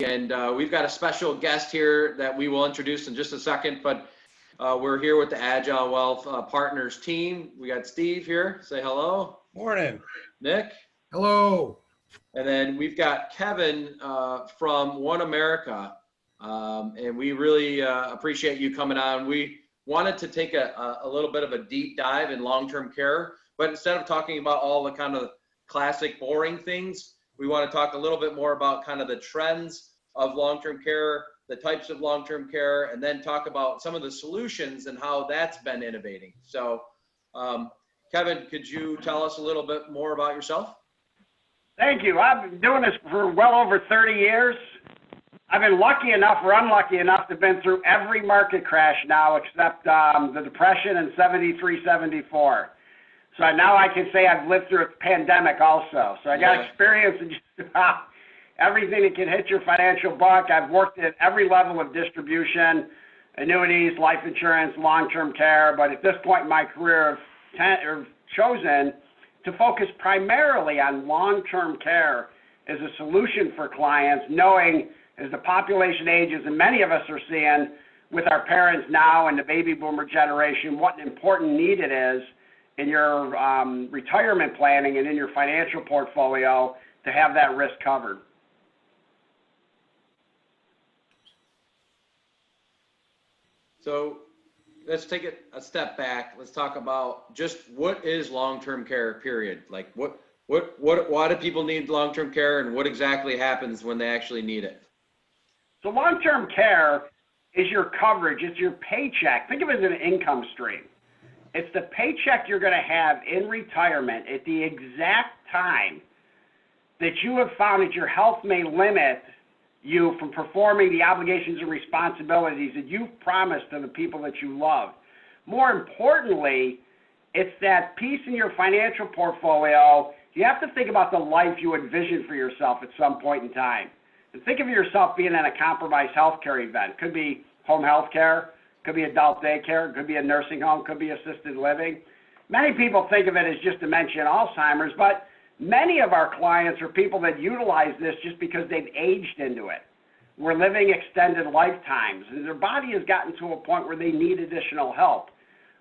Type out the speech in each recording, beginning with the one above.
And we've got a special guest here that we will introduce in just a second, but we're here with the Agile Wealth Partners team. We got Steve here. Say hello. Morning. Nick. Hello. And then we've got Kevin from One America. And we really appreciate you coming on. We wanted to take a little bit of a deep dive in long-term care, but instead of talking about all the kind of classic boring things, we want to talk a little bit more about kind of the trends of long-term care, the types of long-term care, and then talk about some of the solutions and how that's been innovating. So, Kevin, could you tell us a little bit more about yourself? Thank you. I've been doing this for well over 30 years. I've been lucky enough or unlucky enough to have been through every market crash now except the Depression in 73, 74. So now I can say I've lived through a pandemic also. So I got experience in just about everything that can hit your financial buck. I've worked at every level of distribution, annuities, life insurance, long-term care. But at this point in my career, I've chosen to focus primarily on long-term care as a solution for clients, knowing as the population ages, and many of us are seeing with our parents now and the baby boomer generation, what an important need it is in your retirement planning and in your financial portfolio to have that risk covered. So let's take it a step back. Let's talk about just what is long-term care, period. Like why do people need long-term care, and what exactly happens when they actually need it? So long-term care is your coverage. It's your paycheck. Think of it as an income stream. It's the paycheck you're going to have in retirement at the exact time that you have found that your health may limit you from performing the obligations and responsibilities that you've promised to the people that you love. More importantly, it's that piece in your financial portfolio. You have to think about the life you envision for yourself at some point in time. And think of yourself being in a compromised healthcare event. Could be home health care, could be adult daycare, could be a nursing home, could be assisted living. Many people think of it as just dementia and Alzheimer's, but many of our clients are people that utilize this just because they've aged into it. We're living extended lifetimes, and their body has gotten to a point where they need additional help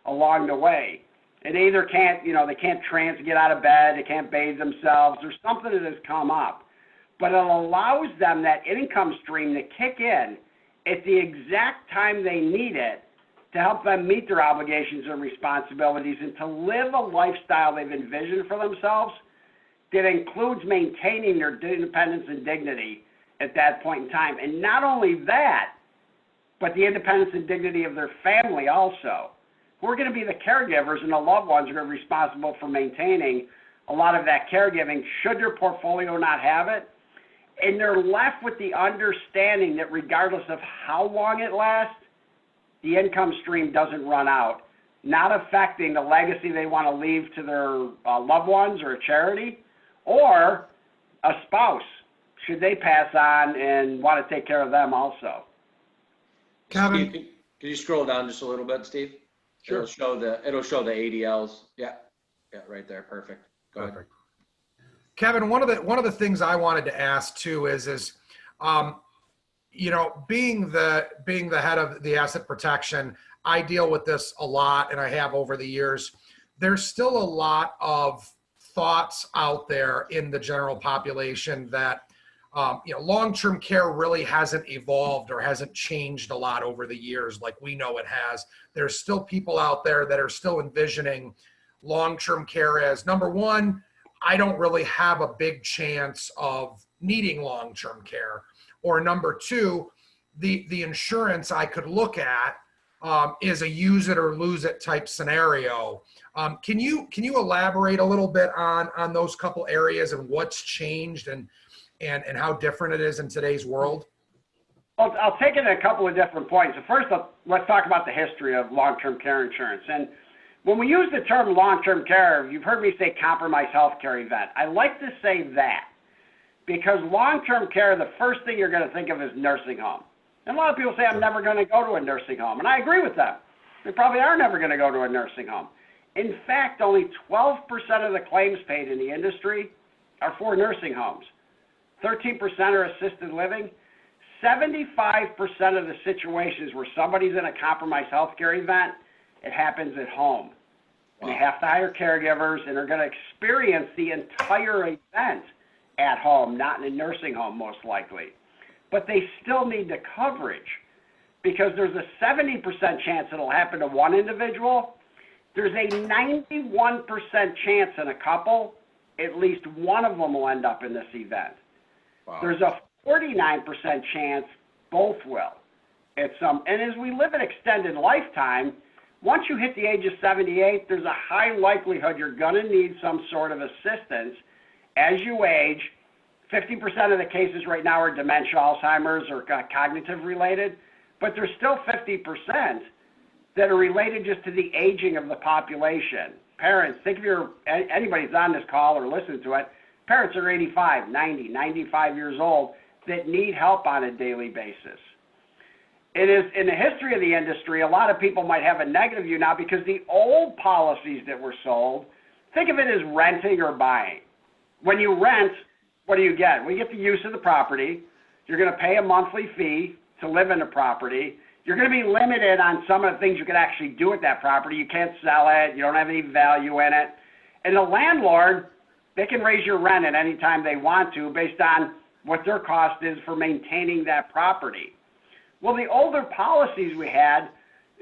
along the way. And they either can't, they can't get out of bed, they can't bathe themselves, there's something that has come up. But it allows them that income stream to kick in at the exact time they need it to help them meet their obligations and responsibilities and to live a lifestyle they've envisioned for themselves that includes maintaining their independence and dignity at that point in time. And not only that, but the independence and dignity of their family also. Who are going to be the caregivers, and the loved ones are going to be responsible for maintaining a lot of that caregiving should their portfolio not have it. And they're left with the understanding that regardless of how long it lasts, the income stream doesn't run out, not affecting the legacy they want to leave to their loved ones or a charity or a spouse, should they pass on and want to take care of them also. Kevin, Steve, can you scroll down just a little bit, Steve? Sure. It'll show the ADLs. Yeah, right there. Perfect. Go ahead. Kevin, one of the things I wanted to ask too is being the head of the asset protection, I deal with this a lot, and I have over the years. There's still a lot of thoughts out there in the general population that long-term care really hasn't evolved or hasn't changed a lot over the years like we know it has. There's still people out there that are still envisioning long-term care as, number one, I don't really have a big chance of needing long-term care. Or number two, the insurance I could look at is a use it or lose it type scenario. Can you elaborate a little bit on those couple areas and what's changed and how different it is in today's world? Well, I'll take it at a couple of different points. So first, let's talk about the history of long-term care insurance. And when we use the term long-term care, you've heard me say compromised healthcare event. I like to say that because long-term care, the first thing you're going to think of is nursing home. And a lot of people say, I'm never going to go to a nursing home. And I agree with them. They probably are never going to go to a nursing home. In fact, only 12% of the claims paid in the industry are for nursing homes. 13% are assisted living. 75% of the situations where somebody's in a compromised healthcare event, it happens at home. And they have to hire caregivers, and they're going to experience the entire event at home, not in a nursing home most likely. But they still need the coverage because there's a 70% chance it'll happen to one individual. There's a 91% chance in a couple, at least one of them will end up in this event. Wow. There's a 49% chance both will. And as we live an extended lifetime, once you hit the age of 78, there's a high likelihood you're going to need some sort of assistance as you age. 50% of the cases right now are dementia, Alzheimer's, or cognitive related, but there's still 50% that are related just to the aging of the population. Parents, think of anybody that's on this call or listening to it, parents are 85, 90, 95 years old that need help on a daily basis. It is in the history of the industry, a lot of people might have a negative view now because the old policies that were sold, think of it as renting or buying. When you rent, what do you get? Well, you get the use of the property. You're going to pay a monthly fee to live in the property. You're going to be limited on some of the things you can actually do with that property. You can't sell it. You don't have any value in it. And the landlord, they can raise your rent at any time they want to based on what their cost is for maintaining that property. Well, the older policies we had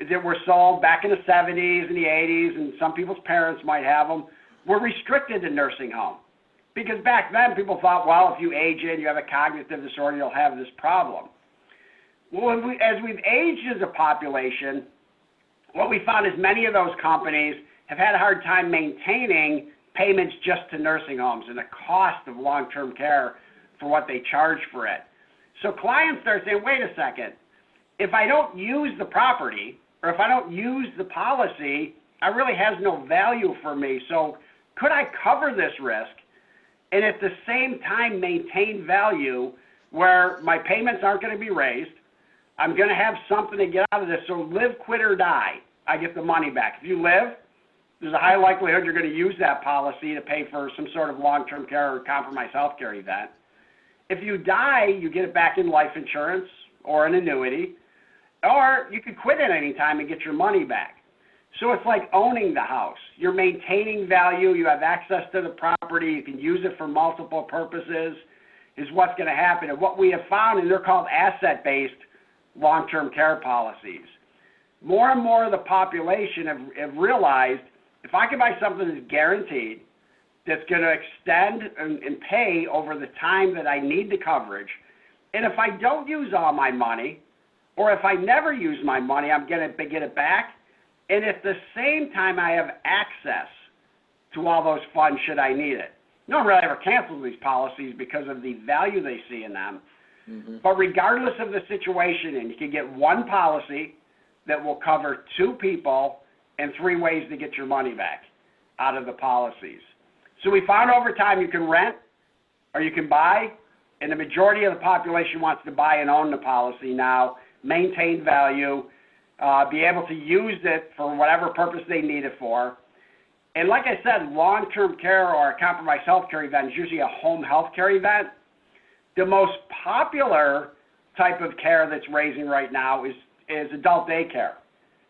that were sold back in the 70s and the 80s, and some people's parents might have them, were restricted to nursing home. Because back then, people thought, well, if you age in, you have a cognitive disorder, you'll have this problem. Well, as we've aged as a population, what we found is many of those companies have had a hard time maintaining payments just to nursing homes and the cost of long-term care for what they charge for it. So clients start saying, wait a second, if I don't use the property or if I don't use the policy, it really has no value for me. So could I cover this risk and at the same time maintain value where my payments aren't going to be raised? I'm going to have something to get out of this. So live, quit, or die, I get the money back. If you live, there's a high likelihood you're going to use that policy to pay for some sort of long-term care or compromised health care event. If you die, you get it back in life insurance or an annuity, or you could quit at any time and get your money back. So it's like owning the house. You're maintaining value. You have access to the property. You can use it for multiple purposes is what's going to happen. And what we have found, and they're called asset-based long-term care policies. More and more of the population have realized if I can buy something that's guaranteed, that's going to extend and pay over the time that I need the coverage, and if I don't use all my money, or if I never use my money, I'm going to get it back, and at the same time I have access to all those funds should I need it. No one really ever cancels these policies because of the value they see in them. Mm-hmm. But regardless of the situation, and you can get one policy that will cover two people and three ways to get your money back out of the policies. So we found over time you can rent or you can buy, and the majority of the population wants to buy and own the policy now, maintain value, be able to use it for whatever purpose they need it for. And like I said, long-term care or a compromised health care event is usually a home health care event. The most popular type of care that's raising right now is adult daycare.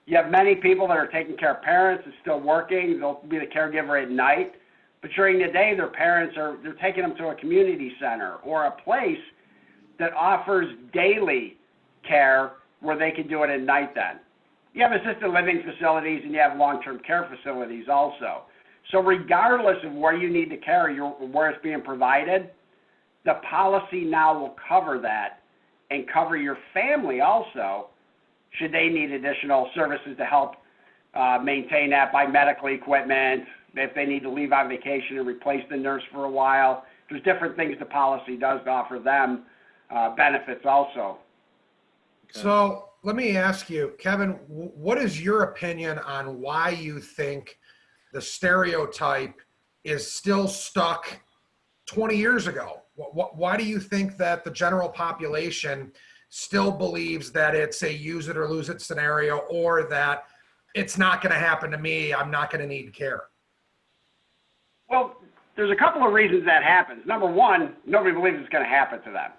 You have many people that are taking care of parents and still working. They'll be the caregiver at night. But during the day, their parents they're taking them to a community center or a place that offers daily care where they can do it at night then. You have assisted living facilities and you have long-term care facilities also. So regardless of where you need the care, where it's being provided, the policy now will cover that and cover your family also should they need additional services to help maintain that, buy medical equipment, if they need to leave on vacation and replace the nurse for a while. There's different things the policy does to offer them benefits also. Okay. So let me ask you, Kevin, what is your opinion on why you think the stereotype is still stuck 20 years ago? Why do you think that the general population still believes that it's a use it or lose it scenario, or that it's not going to happen to me, I'm not going to need care? Well, there's a couple of reasons that happens. Number one, nobody believes it's going to happen to them.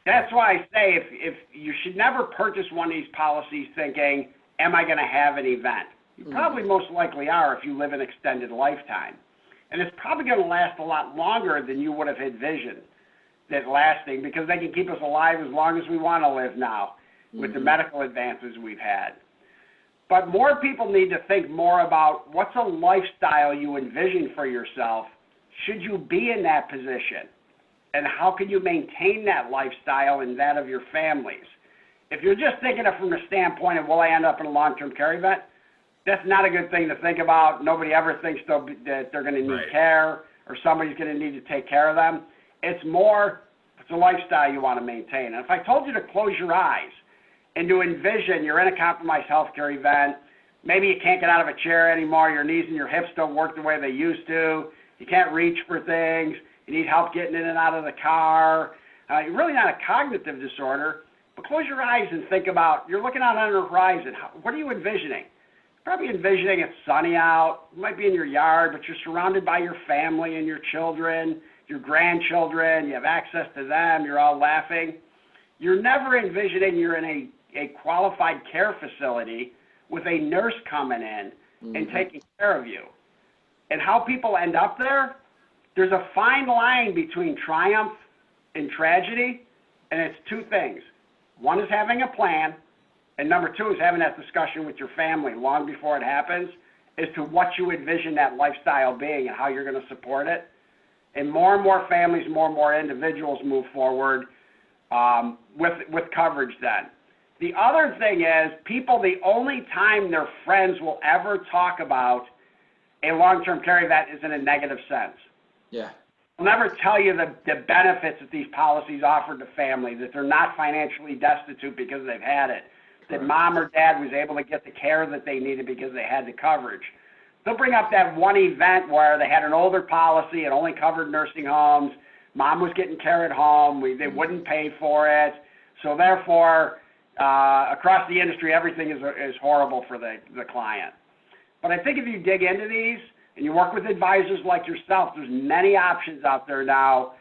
That's why I say if you should never purchase one of these policies thinking, am I going to have an event? You probably most likely are if you live an extended lifetime. And it's probably going to last a lot longer than you would have envisioned that lasting, because they can keep us alive as long as we want to live now with the medical advances we've had. But more people need to think more about what's a lifestyle you envision for yourself should you be in that position, and how can you maintain that lifestyle and that of your families. If you're just thinking of from the standpoint of, will I end up in a long-term care event, that's not a good thing to think about. Nobody ever thinks that they're going to need care or somebody's going to need to take care of them. It's more, it's a lifestyle you want to maintain. And if I told you to close your eyes and to envision you're in a compromised healthcare event, maybe you can't get out of a chair anymore, your knees and your hips don't work the way they used to, you can't reach for things, you need help getting in and out of the car, you're really not a cognitive disorder, but close your eyes and think about, you're looking out on the horizon, what are you envisioning? Probably envisioning it's sunny out, you might be in your yard, but you're surrounded by your family and your children, your grandchildren, you have access to them, you're all laughing. You're never envisioning you're in a qualified care facility with a nurse coming in and taking care of you. And how people end up there, there's a fine line between triumph and tragedy, and it's two things. One is having a plan, and number two is having that discussion with your family long before it happens as to what you envision that lifestyle being and how you're going to support it. And more families, more individuals move forward with coverage then. The other thing is, people, the only time their friends will ever talk about a long-term care event is in a negative sense. Yeah. They'll never tell you the benefits that these policies offer to families, that they're not financially destitute because they've had it, that mom or dad was able to get the care that they needed because they had the coverage. They'll bring up that one event where they had an older policy, it only covered nursing homes, mom was getting care at home, they wouldn't pay for it, so therefore, across the industry, everything is horrible for the client. But I think if you dig into these and you work with advisors like yourself, there's many options out there now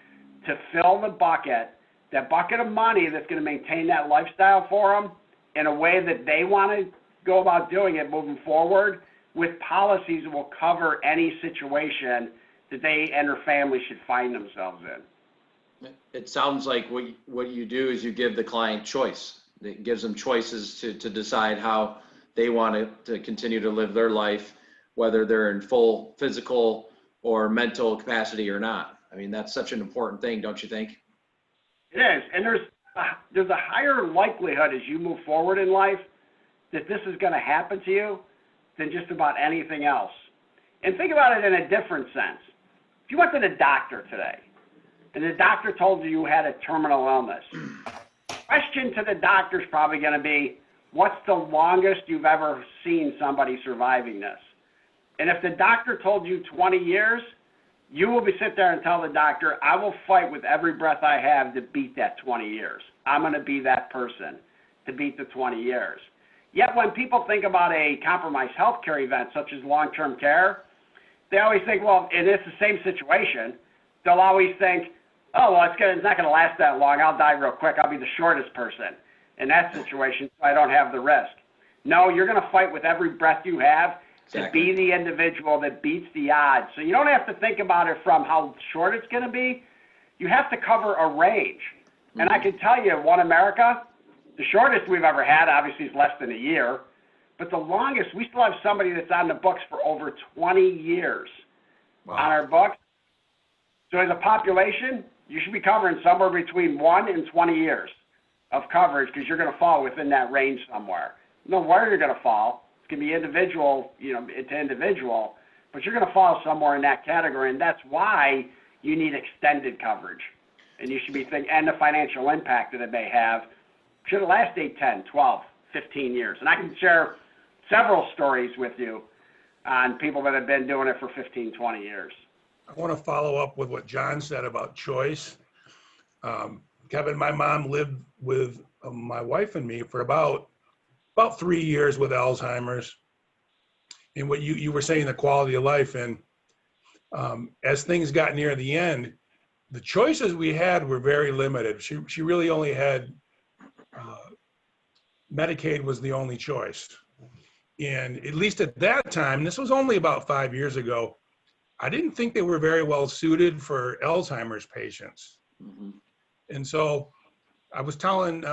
to fill the bucket, that bucket of money that's going to maintain that lifestyle for them in a way that they want to go about doing it moving forward, with policies that will cover any situation that they and their family should find themselves in. It sounds like what you do is you give the client choice. It gives them choices to decide how they want to continue to live their life, whether they're in full physical or mental capacity or not. I mean, that's such an important thing, don't you think? It is, and there's a higher likelihood as you move forward in life that this is going to happen to you than just about anything else. And think about it in a different sense. If you went to the doctor today and the doctor told you you had a terminal illness, question to the doctor is probably going to be, what's the longest you've ever seen somebody surviving this? And if the doctor told you 20 years, you will sit there and tell the doctor, I will fight with every breath I have to beat that 20 years. I'm going to be that person to beat the 20 years. Yet when people think about a compromised healthcare event such as long-term care, they always think, well, and it's the same situation, they'll always think, oh, well, it's not going to last that long. I'll die real quick. I'll be the shortest person in that situation, so I don't have the risk. No, you're going to fight with every breath you have to be the individual that beats the odds. So you don't have to think about it from how short it's going to be. You have to cover a range. And I can tell you, One America, the shortest we've ever had, obviously, is less than a year. But the longest, we still have somebody that's on the books for over 20 years on our books. So as a population, you should be covering somewhere between 1 and 20 years of coverage, because you're going to fall within that range somewhere. You know where you're going to fall. It can be individual, to individual, but you're going to fall somewhere in that category, and that's why you need extended coverage. And you should be thinking, and the financial impact that it may have should last 8, 10, 12, 15 years. And I can share several stories with you on people that have been doing it for 15, 20 years. I want to follow up with what John said about choice. Kevin, my mom lived with my wife and me for about 3 years with Alzheimer's. And what you were saying, the quality of life, and as things got near the end, the choices we had were very limited. She really only had, Medicaid was the only choice. And at least at that time, this was only about 5 years ago, I didn't think they were very well suited for Alzheimer's patients. Mm-hmm. And so I was telling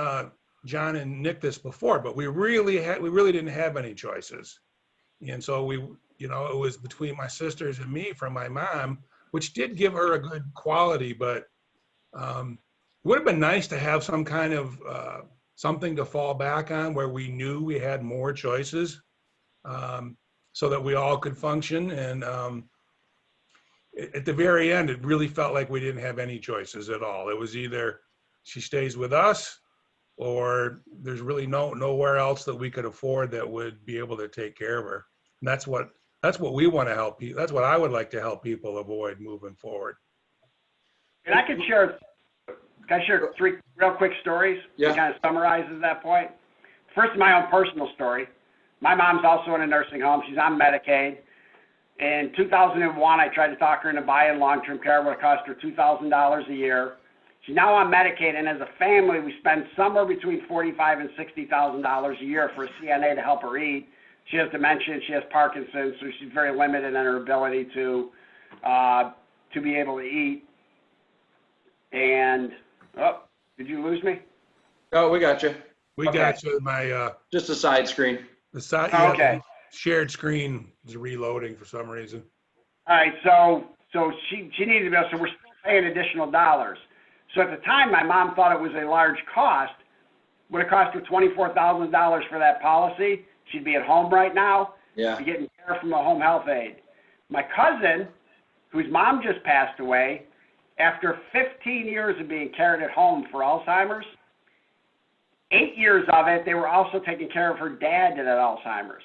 John and Nick this before, but we really didn't have any choices. And so it was between my sisters and me from my mom, which did give her a good quality, but it would have been nice to have some kind of something to fall back on where we knew we had more choices, so that we all could function. And at the very end, it really felt like we didn't have any choices at all. It was either she stays with us, or there's really nowhere else that we could afford that would be able to take care of her. And that's what we want to help people. That's what I would like to help people avoid moving forward. And I can share 3 real quick stories that kind of summarizes that point. First, my own personal story. My mom's also in a nursing home. She's on Medicaid. In 2001, I tried to talk her into buying long-term care. It would have cost her $2,000 a year. She's now on Medicaid, and as a family, we spend somewhere between $45,000 and $60,000 a year for a CNA to help her eat. She has dementia, she has Parkinson's, so she's very limited in her ability to be able to eat. And did you lose me? Oh, we got you. We got you. My just a side screen. the side. Okay. The shared screen is reloading for some reason. All right, so she needed to be, so we're still paying additional dollars. So at the time, my mom thought it was a large cost. Would have cost her $24,000 for that policy. She'd be at home right now. Yeah. Be getting care from a home health aide. My cousin, whose mom just passed away, after 15 years of being cared at home for Alzheimer's, 8 years of it, they were also taking care of her dad that had Alzheimer's.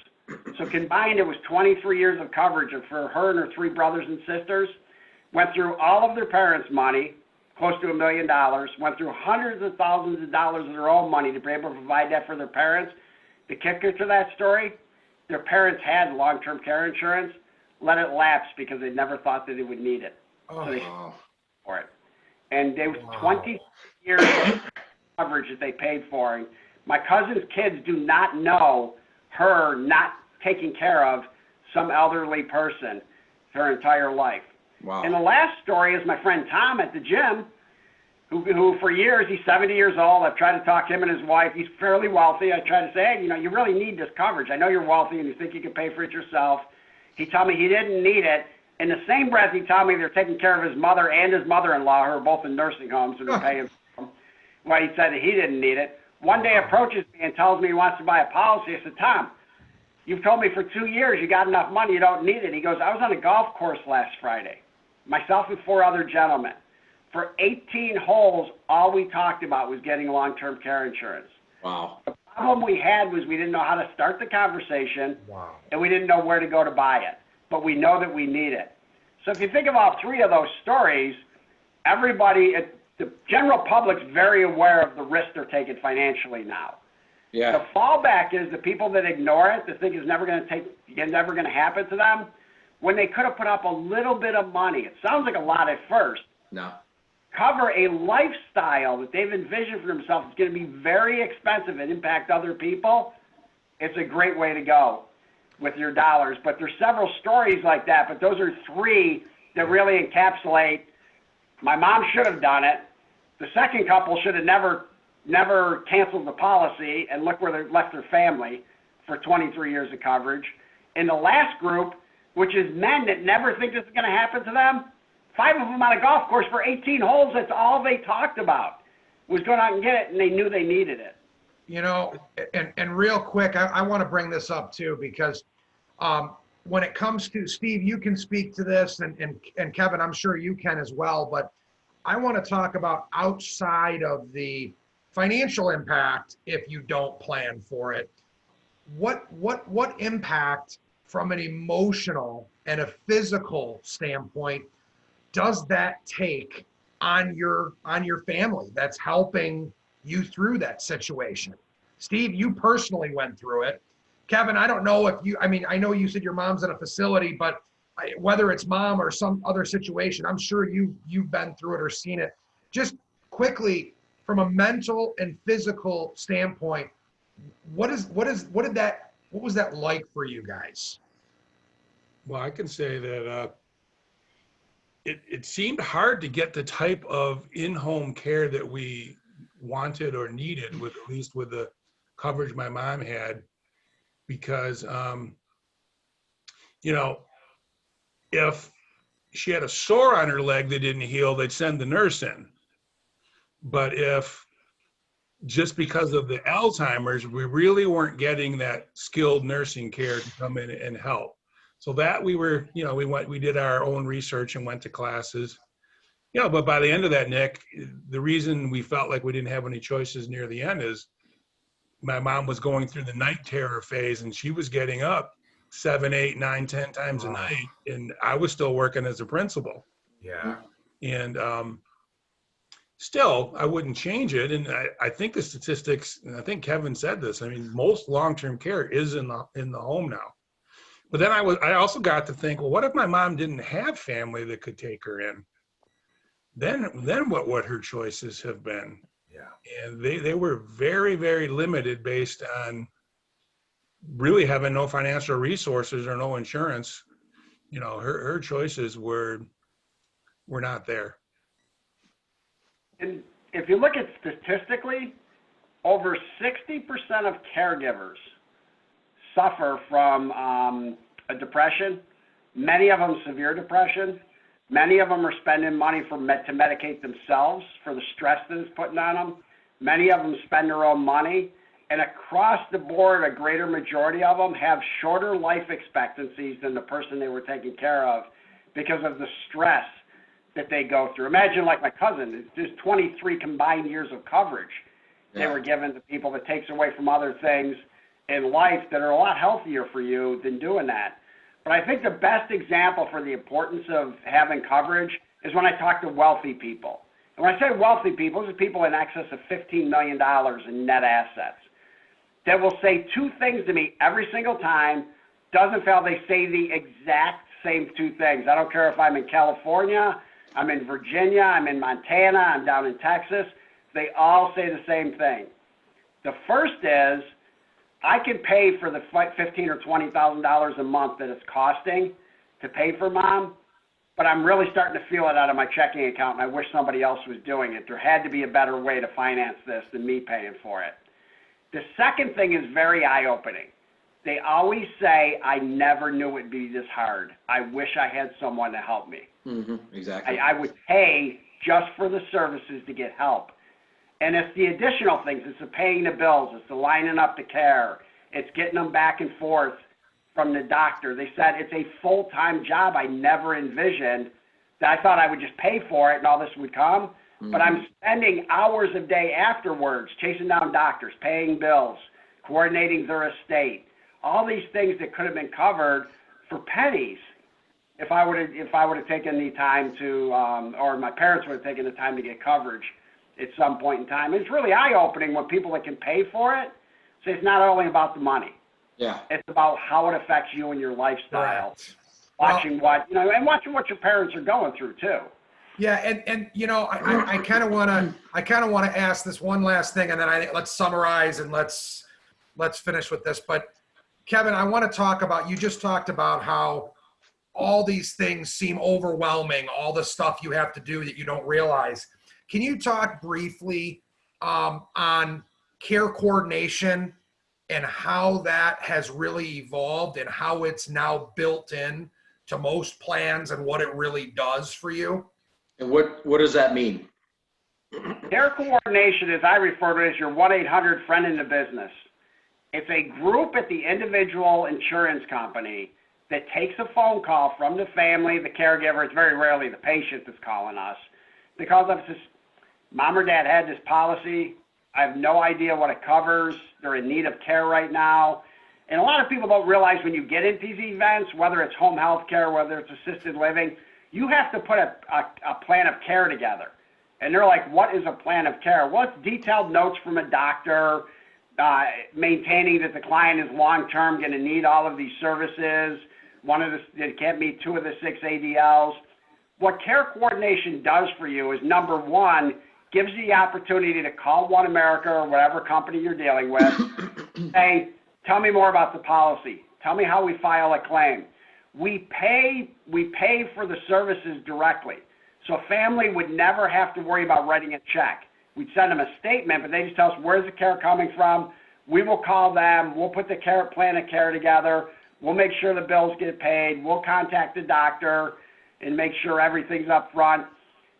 So combined, it was 23 years of coverage for her and her 3 brothers and sisters. Went through all of their parents' money, close to $1 million, went through hundreds of thousands of dollars of their own money to be able to provide that for their parents. The kicker to that story, their parents had long-term care insurance, let it lapse because they never thought that they would need it. So they for it. And they was 20 years of coverage that they paid for. And my cousin's kids do not know her not taking care of some elderly person her entire life. Wow. And the last story is my friend Tom at the gym, who for years, he's 70 years old. I've tried to talk to him and his wife. He's fairly wealthy. I try to say, hey, you really need this coverage. I know you're wealthy and you think you can pay for it yourself. He told me he didn't need it. In the same breath, he told me they're taking care of his mother and his mother-in-law, who are both in nursing homes, and they're paying for him. Well, he said that he didn't need it. One day approaches me and tells me he wants to buy a policy. I said, Tom, you've told me for 2 years you got enough money, you don't need it. He goes, I was on a golf course last Friday, myself and 4 other gentlemen. For 18 holes, all we talked about was getting long-term care insurance. Wow. The problem we had was we didn't know how to start the conversation, and we didn't know where to go to buy it. But we know that we need it. So if you think about 3 of those stories, everybody, the general public's very aware of the risk they're taking financially now. Yeah. The fallback is the people that ignore it, that think it's never going to happen to them, when they could have put up a little bit of money. It sounds like a lot at first. No. Cover a lifestyle that they've envisioned for themselves is going to be very expensive and impact other people. It's a great way to go with your dollars. But there's several stories like that, but those are 3 that really encapsulate my mom should have done it. The second couple should have never canceled the policy, and look where they left their family for 23 years of coverage. And the last group, which is men that never think this is going to happen to them, 5 of them on a golf course for 18 holes, that's all they talked about, was going out and get it, and they knew they needed it. And real quick, I want to bring this up too, because when it comes to, Steve, you can speak to this, and Kevin, I'm sure you can as well, but I want to talk about outside of the financial impact if you don't plan for it. What impact from an emotional and a physical standpoint does that take on your family that's helping you through that situation? Steve, you personally went through it. Kevin, I don't know if I know you said your mom's in a facility, but whether it's mom or some other situation, I'm sure you've been through it or seen it. Just quickly, from a mental and physical standpoint, what was that like for you guys? Well, I can say that it seemed hard to get the type of in-home care that we wanted or needed, with at least with the coverage my mom had, because if she had a sore on her leg that didn't heal, they'd send the nurse in. But if just because of the Alzheimer's, we really weren't getting that skilled nursing care to come in and help. So that we did our own research and went to classes. But by the end of that, Nick, the reason we felt like we didn't have any choices near the end is my mom was going through the night terror phase, and she was getting up 7, 8, 9, 10 times a night, and I was still working as a principal. Yeah. And still, I wouldn't change it. And I think the statistics, and I think Kevin said this, I mean, most long-term care is in the home now. But then I also got to think, well, what if my mom didn't have family that could take her in? Then what would her choices have been? Yeah. And they were very, very limited based on really having no financial resources or no insurance. Her choices were not there. And if you look at statistically, over 60% of caregivers suffer from a depression, many of them severe depression. Many of them are spending money to medicate themselves for the stress that it's putting on them. Many of them spend their own money. And across the board, a greater majority of them have shorter life expectancies than the person they were taking care of because of the stress that they go through. Imagine like my cousin, there's 23 combined years of coverage they were given to people that takes away from other things in life that are a lot healthier for you than doing that. But I think the best example for the importance of having coverage is when I talk to wealthy people. And when I say wealthy people, those are people in excess of $15 million in net assets that will say two things to me every single time. Doesn't fail, they say the exact same two things. I don't care if I'm in California, I'm in Virginia, I'm in Montana, I'm down in Texas. They all say the same thing. The first is, I can pay for the $15,000 or $20,000 a month that it's costing to pay for mom, but I'm really starting to feel it out of my checking account, and I wish somebody else was doing it. There had to be a better way to finance this than me paying for it. The second thing is very eye-opening. They always say, I never knew it'd be this hard. I wish I had someone to help me. Mm-hmm, exactly. I would pay just for the services to get help. And it's the additional things. It's the paying the bills. It's the lining up to care. It's getting them back and forth from the doctor. They said it's a full-time job. I never envisioned that. I thought I would just pay for it and all this would come. Mm-hmm. But I'm spending hours a day afterwards chasing down doctors, paying bills, coordinating their estate, all these things that could have been covered for pennies if I would have taken the time to, or my parents would have taken the time to get coverage at some point in time. It's really eye-opening when people that can pay for it say it's not only about the money. Yeah. It's about how it affects you and your lifestyle. Right. Watching what your parents are going through too. Yeah, and I kind of want to ask this one last thing, and then let's summarize and let's finish with this. But Kevin, I want to talk about, you just talked about how all these things seem overwhelming, all the stuff you have to do that you don't realize. Can you talk briefly on care coordination and how that has really evolved and how it's now built in to most plans and what it really does for you? And what does that mean? Care coordination, as I refer to it, is your 1-800 friend in the business. It's a group at the individual insurance company that takes a phone call from the family, the caregiver. It's very rarely the patient that's calling us because of this. Mom or dad had this policy. I have no idea what it covers. They're in need of care right now. And a lot of people don't realize when you get into these events, whether it's home health care, whether it's assisted living, you have to put a plan of care together. And they're like, what is a plan of care? Well, it's detailed notes from a doctor, maintaining that the client is long-term going to need all of these services, they can't meet 2 of the 6 ADLs. What care coordination does for you is, number one, gives you the opportunity to call One America or whatever company you're dealing with. Say, tell me more about the policy. Tell me how we file a claim. We pay for the services directly. So a family would never have to worry about writing a check. We'd send them a statement, but they just tell us where's the care coming from. We will call them. We'll put the plan of care together. We'll make sure the bills get paid. We'll contact the doctor and make sure everything's up front.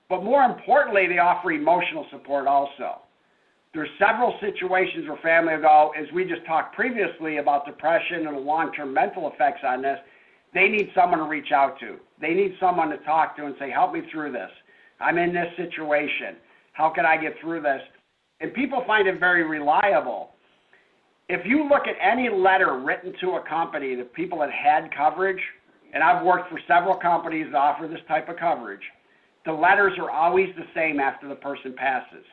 But more importantly, they offer emotional support also. There's several situations where family will go, as we just talked previously about depression and the long-term mental effects on this, they need someone to reach out to. They need someone to talk to and say, help me through this. I'm in this situation. How can I get through this? And people find it very reliable. If you look at any letter written to a company, the people that had coverage, and I've worked for several companies that offer this type of coverage, the letters are always the same after the person passes.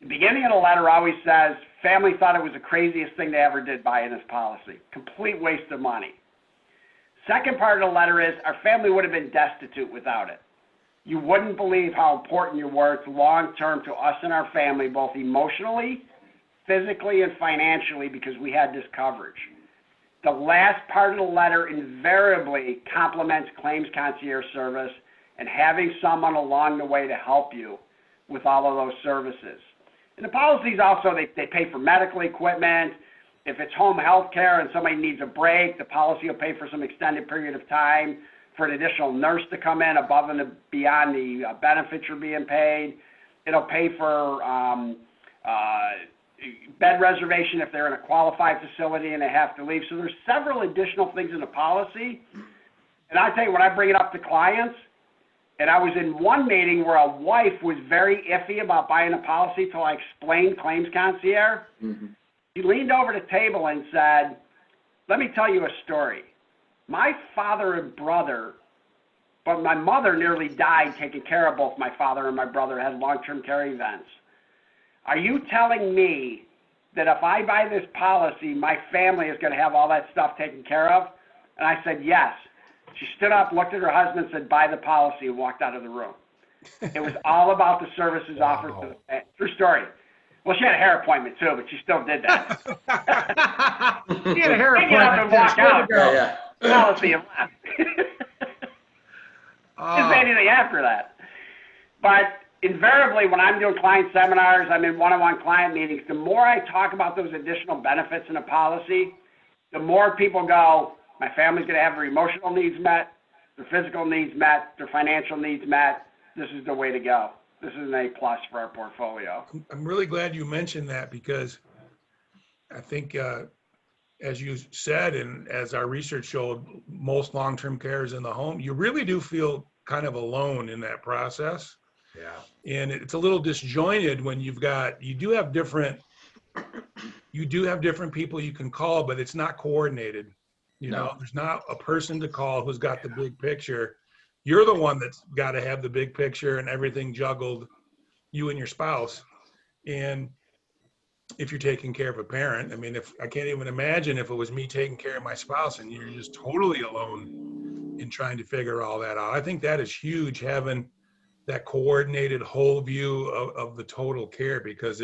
The beginning of the letter always says, family thought it was the craziest thing they ever did buying this policy. Complete waste of money. Second part of the letter is, our family would have been destitute without it. You wouldn't believe how important you were to long-term to us and our family, both emotionally, physically, and financially, because we had this coverage. The last part of the letter invariably compliments claims concierge service and having someone along the way to help you with all of those services. And the policies also, they pay for medical equipment. If it's home health care and somebody needs a break, the policy will pay for some extended period of time for an additional nurse to come in above and beyond the benefits you're being paid. It'll pay for bed reservation if they're in a qualified facility and they have to leave. So there's several additional things in the policy. And I tell you, when I bring it up to clients, and I was in one meeting where a wife was very iffy about buying a policy till I explained claims concierge. Mm-hmm. He leaned over the table and said, let me tell you a story. My father and brother, but my mother nearly died taking care of both my father and my brother, had long-term care events. Are you telling me that if I buy this policy, my family is going to have all that stuff taken care of? And I said, yes. She stood up, looked at her husband, said, buy the policy, and walked out of the room. It was all about the services offered. True story. Well, she had a hair appointment, too, but she still did that. She had a hair appointment. Get up and walk out. Yeah. Policy and left. Didn't say anything after that. But invariably, when I'm doing client seminars, I'm in one-on-one client meetings, the more I talk about those additional benefits in a policy, the more people go, my family's going to have their emotional needs met, their physical needs met, their financial needs met. This is the way to go. This is an A+ for our portfolio. I'm really glad you mentioned that, because I think, as you said, and as our research showed, most long-term care is in the home. You really do feel kind of alone in that process. Yeah. And it's a little disjointed when you do have different people you can call, but it's not coordinated. You know, there's not a person to call who's got the big picture. You're the one that's got to have the big picture and everything juggled, you and your spouse. And if you're taking care of a parent, I mean, I can't even imagine if it was me taking care of my spouse and you're just totally alone in trying to figure all that out. I think that is huge, having that coordinated whole view of the total care, because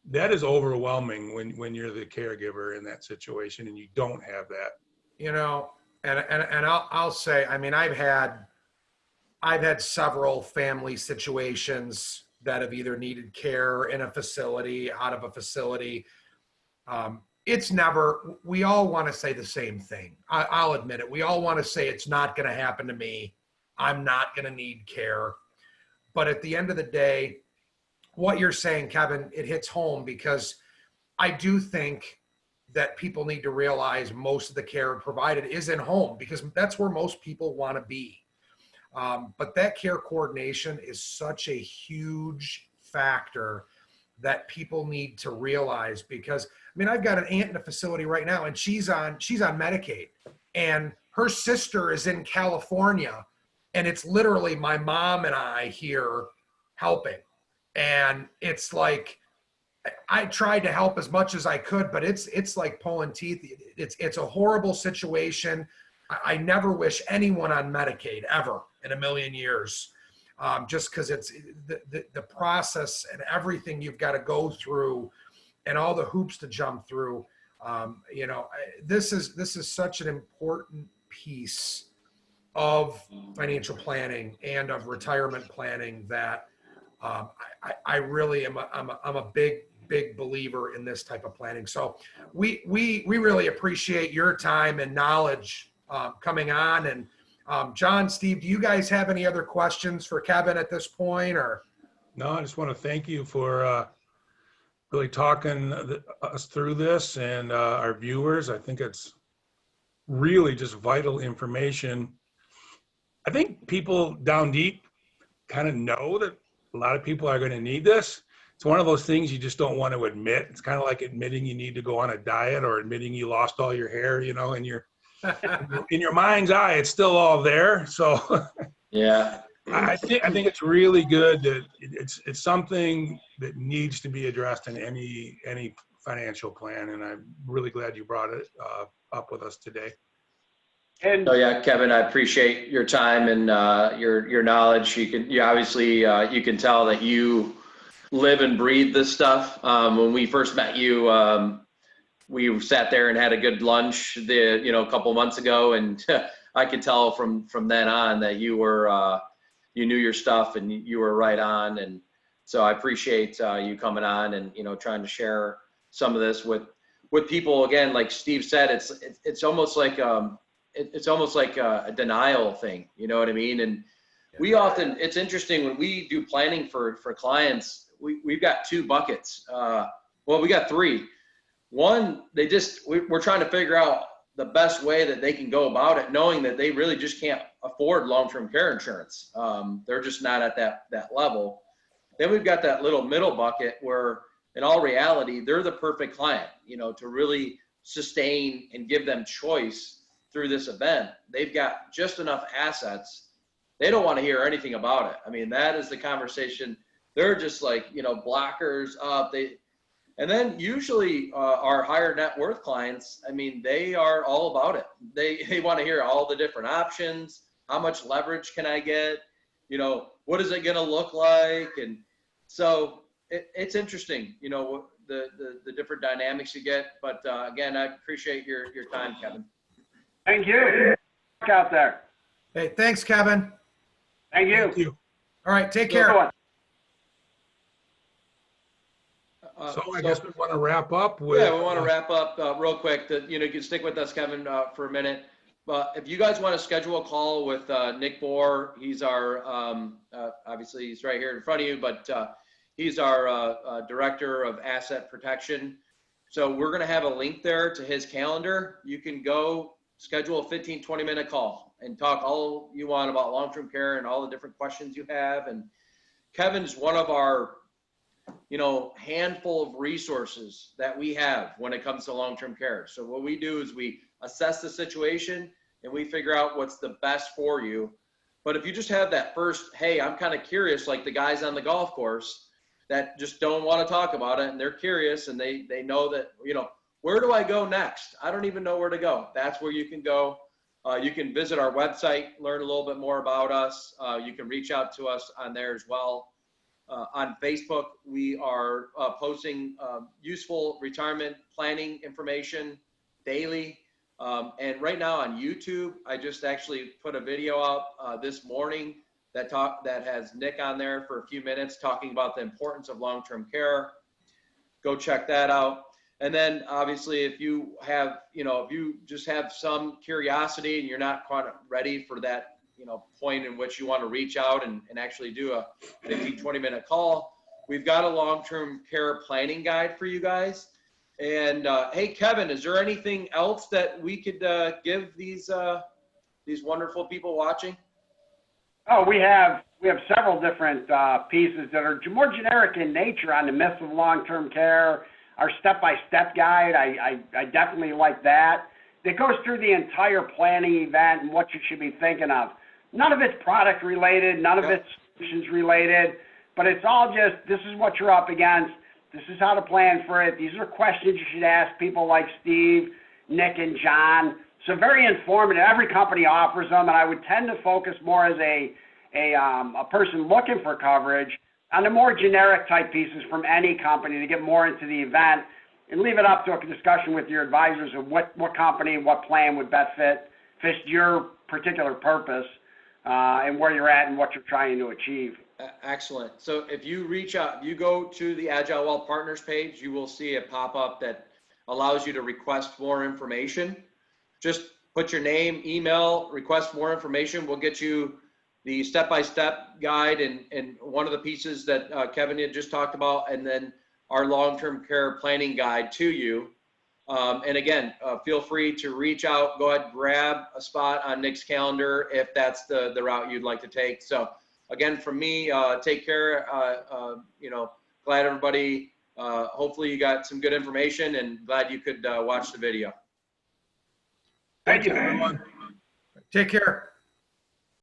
that is overwhelming when you're the caregiver in that situation and you don't have that. You know, and I'll say, I mean, I've had several family situations that have either needed care in a facility, out of a facility. It's never, we all want to say the same thing. I'll admit it. We all want to say it's not going to happen to me. I'm not going to need care. But at the end of the day, what you're saying, Kevin, it hits home, because I do think that people need to realize most of the care provided is in home, because that's where most people want to be. But that care coordination is such a huge factor that people need to realize, because, I mean, I've got an aunt in a facility right now, and she's on Medicaid, and her sister is in California, and it's literally my mom and I here helping. And it's like, I tried to help as much as I could, but it's like pulling teeth. It's a horrible situation. I never wish anyone on Medicaid ever in a million years, just because it's the process and everything you've got to go through and all the hoops to jump through. This is such an important piece of financial planning and of retirement planning that I really am I'm a big believer in this type of planning. So we really appreciate your time and knowledge coming on. And John, Steve, do you guys have any other questions for Kevin at this point? Or No, I just want to thank you for really talking us through this and our viewers. I think it's really just vital information. I think people down deep kind of know that a lot of people are going to need this. It's one of those things you just don't want to admit. It's kind of like admitting you need to go on a diet or admitting you lost all your hair, in your mind's eye, it's still all there. So Yeah. I think it's really good that it's something that needs to be addressed in any financial plan, and I'm really glad you brought it up with us today. And So yeah, Kevin, I appreciate your time and your knowledge. You can tell that you live and breathe this stuff. When we first met you, we sat there and had a good lunch a couple months ago, and I could tell from then on that you were you knew your stuff and you were right on. And so I appreciate you coming on and trying to share some of this with people. Again, like Steve said, it's almost like a denial thing, you know what I mean? And it's interesting when we do planning for clients, we've got two buckets. We got three. One, we're trying to figure out the best way that they can go about it, knowing that they really just can't afford long-term care insurance. They're just not at that level. Then we've got that little middle bucket where in all reality, they're the perfect client, to really sustain and give them choice through this event. They've got just enough assets. They don't want to hear anything about it. I mean, that is the conversation. They're just like, blockers up. And then usually our higher net worth clients, I mean, they are all about it. They want to hear all the different options. How much leverage can I get? What is it going to look like? And so it's interesting, the different dynamics you get. But again, I appreciate your time, Kevin. thank you. Out there. hey, thanks, Kevin. Thank you. Thank you. All right, take Good care. one. So I guess we want to wrap up with. Yeah, we want to wrap up real quick. You can stick with us, Kevin, for a minute. But if you guys want to schedule a call with Nick Bohr, he's our obviously he's right here in front of you, but he's our director of asset protection. So we're going to have a link there to his calendar. You can go schedule a 15-20 minute call and talk all you want about long-term care and all the different questions you have. And Kevin's one of our handful of resources that we have when it comes to long-term care. So what we do is we assess the situation and we figure out what's the best for you. But if you just have that first, hey, I'm kind of curious, like the guys on the golf course that just don't want to talk about it and they're curious and they know that, where do I go next? I don't even know where to go. That's where you can go. You can visit our website, learn a little bit more about us. You can reach out to us on there as well. On Facebook, we are posting useful retirement planning information daily. And right now on YouTube, I just actually put a video up this morning that has Nick on there for a few minutes talking about the importance of long-term care. Go check that out. And then obviously if you have, if you just have some curiosity and you're not quite ready for that, point in which you want to reach out and actually do a 15-20 minute call, we've got a long-term care planning guide for you guys. And hey, Kevin, is there anything else that we could give these wonderful people watching? Oh, we have several different pieces that are more generic in nature on the myths of long-term care. Our step-by-step guide, I definitely like that. It goes through the entire planning event and what you should be thinking of. None of it's product related, none of it's solutions related, but it's all just, this is what you're up against. This is how to plan for it. These are questions you should ask people like Steve, Nick, and John. So very informative. Every company offers them, and I would tend to focus more as a person looking for coverage on the more generic type pieces from any company to get more into the event, and leave it up to a discussion with your advisors of what company, what plan would best fit your particular purpose, and where you're at and what you're trying to achieve. Excellent. So if you reach out, you go to the Agile Wealth Partners page, you will see a pop-up that allows you to request more information. Just put your name, email, request more information. We'll get you the step-by-step guide and one of the pieces that Kevin had just talked about, and then our long-term care planning guide to you. And again, feel free to reach out, go ahead, grab a spot on Nick's calendar if that's the route you'd like to take. So again, from me, take care. Glad everybody, hopefully you got some good information, and glad you could watch the video. Thank you. Everyone. Take care.